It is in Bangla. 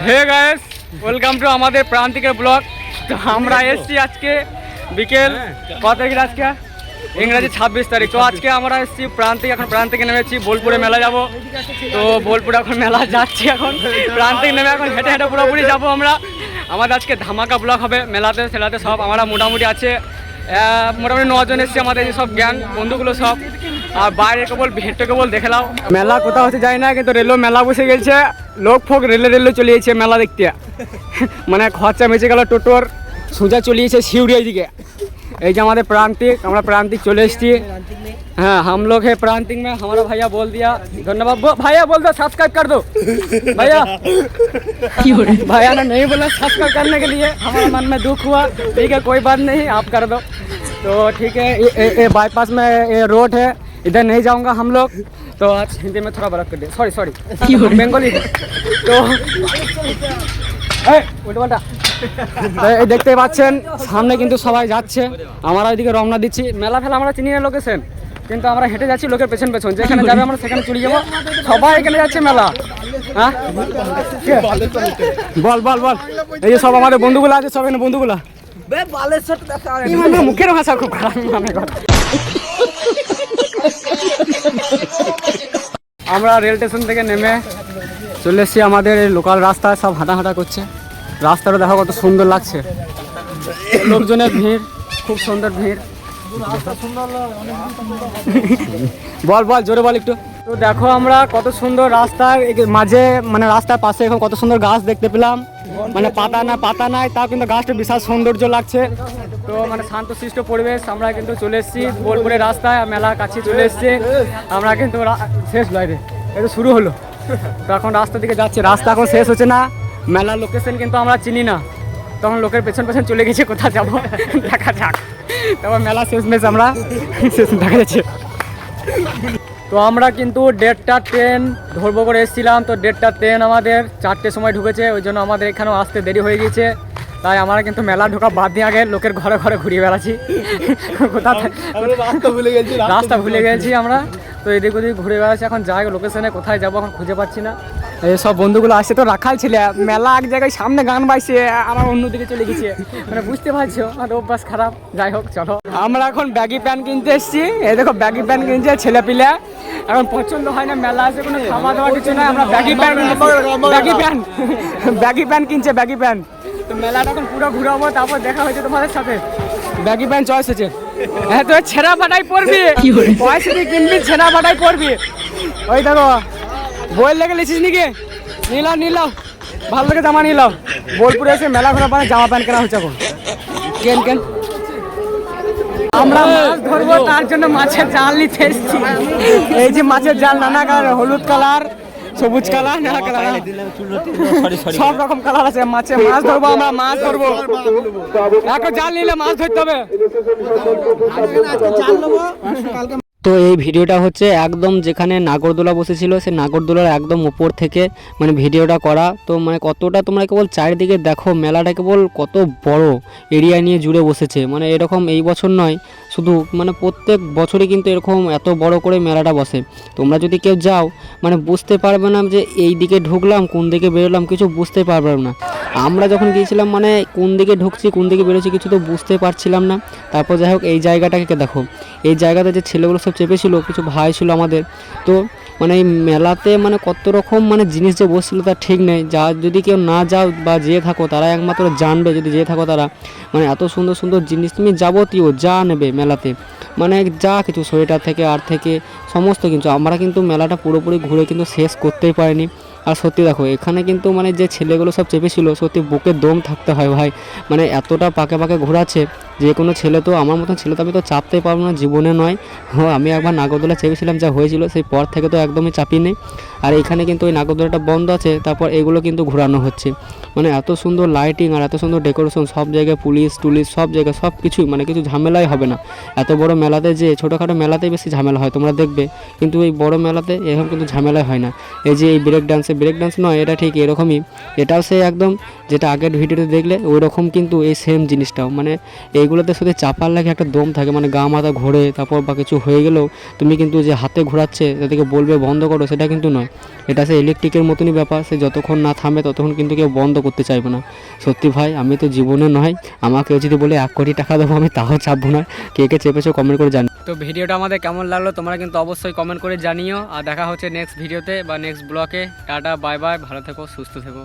হে গাইস, ওয়েলকাম টু আমাদের প্রান্তিকের ব্লগ। তো আমরা এসেছি আজকে বিকেল কত তারিখ, আজকে ইংরাজি 26 তারিখ। তো আজকে আমরা এসেছি প্রান্তিক, এখন প্রান্তিকে নেমেছি, বোলপুরে মেলা যাব। তো বোলপুরে এখন মেলা যাচ্ছি, এখন প্রান্তিক নেমে এখন হেঁটে হেঁটে পুরোপুরি যাবো আমরা। আমাদের আজকে ধামাকা ব্লগ হবে মেলাতে, সেলাতে সব আমরা মোটামুটি আছে, মোটামুটি 9 জন এসেছি আমাদের সব গ্যাং বন্ধুগুলো সব। আর বাইরে কেবল ভিড়টা কেবল দেখে নাও, মেলা কোথাও হচ্ছে যায় না, কিন্তু রেলও মেলা বসে গেছে, লোক ফোক রেলে চলে যাচ্ছে মেলা দেখতে। মানে খরচা মেচে গেল, টোটোর সোজা চলিয়েছে শিউড়ি দিকে। এই যে আমাদের प्रांतिक, আমরা प्रांतिक चले एसছি। हाँ, हम लोग है प्रांतिक में। हमारा भैया बोल दिया, धन्यवाद भैया, बोल दो सब्सक्राइब कर दो भैया। भैया ने नहीं बोला सब्सक्राइब करने के लिए, हमारा मन में दुख हुआ। ठीक है, कोई बात नहीं, आप कर दो। तो ठीक है, ये बाईपास में ये रोड है, इधर नहीं जाऊंगा हम लोग। तो आज हिंदी में थोड़ा बरक कर दिया, सॉरी बेंगली। तो উল্টোপাল্টা দেখতে পাচ্ছেন সামনে কিন্তু সবাই যাচ্ছে, আমরা ওইদিকে রওনা দিচ্ছি। মেলা ফেলা আমরা চিনি না লোকেশন, কিন্তু আমরা হেঁটে যাচ্ছি লোকের পেছন পেছন, যেখানে যাবে আমরা সেখানে চলে যাবো। সবাই এখানে যাচ্ছে মেলা। হ্যাঁ, বল বল বল। এই যে সব আমাদের বন্ধুগুলো আছে, সব এখানে বন্ধুগুলা। মুখের ভাষা খুব খারাপ মনে কর। আমরা রেল স্টেশন থেকে নেমে চলে এসেছি আমাদের এই লোকাল রাস্তায়, সব হাঁটা করছে। রাস্তাটা দেখো কত সুন্দর লাগছে, লোকজনের ভিড়, খুব সুন্দর ভিড়। বল বল জোরে বল একটু। তো দেখো আমরা কত সুন্দর রাস্তার মাঝে, মানে রাস্তার পাশে এখন কত সুন্দর গাছ দেখতে পেলাম। মানে পাতা নাই, তাও কিন্তু গাছটা বিশাল সৌন্দর্য লাগছে। তো মানে শান্তশিষ্ট পরিবেশ। আমরা কিন্তু চলে এসেছি বোলপুরের রাস্তায়, মেলার কাছে চলে এসেছি আমরা। কিন্তু শেষ নয় রে, এটা শুরু হলো। তো এখন রাস্তার দিকে যাচ্ছে, রাস্তা এখন শেষ হচ্ছে না। মেলার লোকেশন কিন্তু আমরা চিনি না, তখন লোকের পেছন পেছন চলে গেছে, কোথায় যাবো দেখা যাক। তারপর মেলা শেষ মেশ আমরা শেষ দেখা যাচ্ছে। তো আমরা কিন্তু 1:30টা ট্রেন ধরবো করে এসেছিলাম। তো 1:30টা ট্রেন আমাদের 4টের সময় ঢুকেছে, ওই জন্য আমাদের এখানেও আসতে দেরি হয়ে গিয়েছে। তাই আমরা কিন্তু মেলা ঢোকা বাদ দিয়ে আগে লোকের ঘরে ঘরে ঘুরিয়ে বেড়াচ্ছি। রাস্তা ভুলে গেছি আমরা। তো এদিক ওদিক ঘুরে বেড়াচ্ছি, এখন যাই লোকেশনে কোথায় যাবো এখন খুঁজে পাচ্ছি না। এই সব বন্ধুগুলো আসছে, তো রাখাল ছেলে, মেলা এক জায়গায় সামনে গান বাইছে, আর অন্যদিকে চলে গেছে, মানে বুঝতে পারছো আর অভ্যাস খারাপ। যাই হোক চলো, আমরা এখন ব্যাগি প্যান্ট কিনতে এসেছি। এই দেখো ব্যাগি প্যান্ট কিনছে ছেলে পিলে, এখন পছন্দ হয় না, মেলা আছে কোনো খাওয়া দাওয়া কিছু না, আমরা ব্যাগি প্যান্ট কিনছে, ব্যাগি প্যান্ট। তো মেলাটা এখন পুরো ঘুরাবো, তারপর দেখা হয়েছে তোমাদের সাথে। ব্যাগি প্যান্ট চয়েস হচ্ছে। হ্যাঁ, তো ছেঁড়া ফাটাই পড়বি, পয়সা দিয়ে কিনবি, ছেঁড়া ফাটাই পড়বি। ওই দেখো বই লেগে লিছিস নাকি, নিলাম ভালো লাগে জামা নিলাম। বোলপুরে এসে মেলা ঘোরা মানে জামা প্যান্ট কেনা হচ্ছে এখন। কেন আমরা মাছ ধরবো, তার জন্য মাছের জাল নিতে এসেছি। এই যে মাছের জাল, নানা কালার, হলুদ কালার, সবুজ কালার, নানা কালার, সব রকম কালার আছে। মাছ ধরবো আমরা, মাছ ধরবো। এখন জাল নিলে মাছ ধরতে হবে। তো এই ভিডিওটা হচ্ছে একদম যেখানে নাগরদোলা বসেছিল, সেই নাগরদোলার একদম উপর থেকে মানে ভিডিওটা করা। তো মানে কতটা তোমরা কেবল চারিদিকে দেখো, মেলাটা কেবল কত বড় এরিয়া নিয়ে জুড়ে বসেছে। মানে এরকম এই বছর নয়, শুধু মানে প্রত্যেক বছরই কিন্তু এরকম এত বড় করে মেলাটা বসে। তোমরা যদি কেউ যাও মানে বুঝতে পারবে না যে এই দিকে ঢুকলাম কোন দিকে বেরোলাম, কিছু বুঝতে পারবে না। আমরা যখন গিয়েছিলাম মানে কোন দিকে ঢুকছি কোন দিকে বেরোচ্ছি কিছু তো বুঝতে পারছিলাম না। তারপর যাই হোক এই জায়গাটাকে দেখো, এই জায়গাতে যে ছেলেগুলো সব চেপেছিল, কিছু ভাই ছিল আমাদের। তো মানে এই মেলাতে মানে কত রকম মানে জিনিস যে বসছিল তার ঠিক নেই। যা যদি কেউ না যাও বা যেয়ে থাকো তারা একমাত্র জানবে, যদি যেয়ে থাকো তারা। মানে এত সুন্দর সুন্দর জিনিস তুমি যাবতীয় যা নেবে মেলাতে, মানে যা কিছু সোয়েটার থেকে আর থেকে সমস্ত কিছু। আমরা কিন্তু মেলাটা পুরোপুরি ঘুরে কিন্তু শেষ করতেই পারিনি। আর সত্যি দেখো এখানে কিন্তু মানে যে ছেলেগুলো সব চেপেছিল, সত্যি বুকে দম থাকতে হয় ভাই। মানে এতটা পাকে ঘোরাচ্ছে, যে কোনো ছেলে তো আমার মতন ছেলে তো আমি তো চাপতেই পারবো না, জীবনে নয়। হ্যাঁ, আমি একবার নাগরদোলা চেপেছিলাম, যা হয়েছিল সেই পর থেকে তো একদমই চাপি নেই। আর এখানে কিন্তু ওই নাগরদোলাটা বন্ধ আছে, তারপর এগুলো কিন্তু ঘোরানো হচ্ছে। মানে এত সুন্দর লাইটিং আর এত সুন্দর ডেকোরেশন, সব জায়গায় পুলিশ সব জায়গায় সব কিছুই, মানে কিছু ঝামেলাই হবে না। এত বড় মেলাতে যে ছোটোখাটো মেলাতেই বেশি ঝামেলা হয় তোমরা দেখবে, কিন্তু এই বড় মেলাতে এরকম কিন্তু ঝামেলাই হয় না। এই যে এই ব্রেক ডান্স নয়, এটা ঠিক এরকমই, এটাও সে একদম যেটা আগের ভিডিওতে দেখলে ওই রকম কিন্তু এই সেম জিনিসটাও। মানে এইগুলোতে শুধু চাপার লাগে একটা দম থাকে, মানে গা মাথা ঘোরে, তারপর বা কিছু হয়ে গেলেও তুমি কিন্তু যে হাতে ঘোরাচ্ছে তাদেরকে বলবে বন্ধ করো, সেটা কিন্তু নয়। এটা সে ইলেকট্রিকের মতনই ব্যাপার, সে যতক্ষণ না থামে ততক্ষণ কিন্তু কেউ বন্ধ করতে চাইবে না। সত্যি ভাই আমি তো জীবনে নয়, আমাকে যদি বলে 1 কোটি টাকা দেবো আমি তাও চাপবো না। কে কে চেপেছো কমেন্ট করে জানি। তো ভিডিওটা আমাদের কেমন লাগলো তোমরা কিন্তু অবশ্যই কমেন্ট করে জানিও। আর দেখা হচ্ছে নেক্সট ভিডিওতে বা নেক্সট ব্লগে। টাটা বাই বাই, ভালো থেকো সুস্থ থেকো।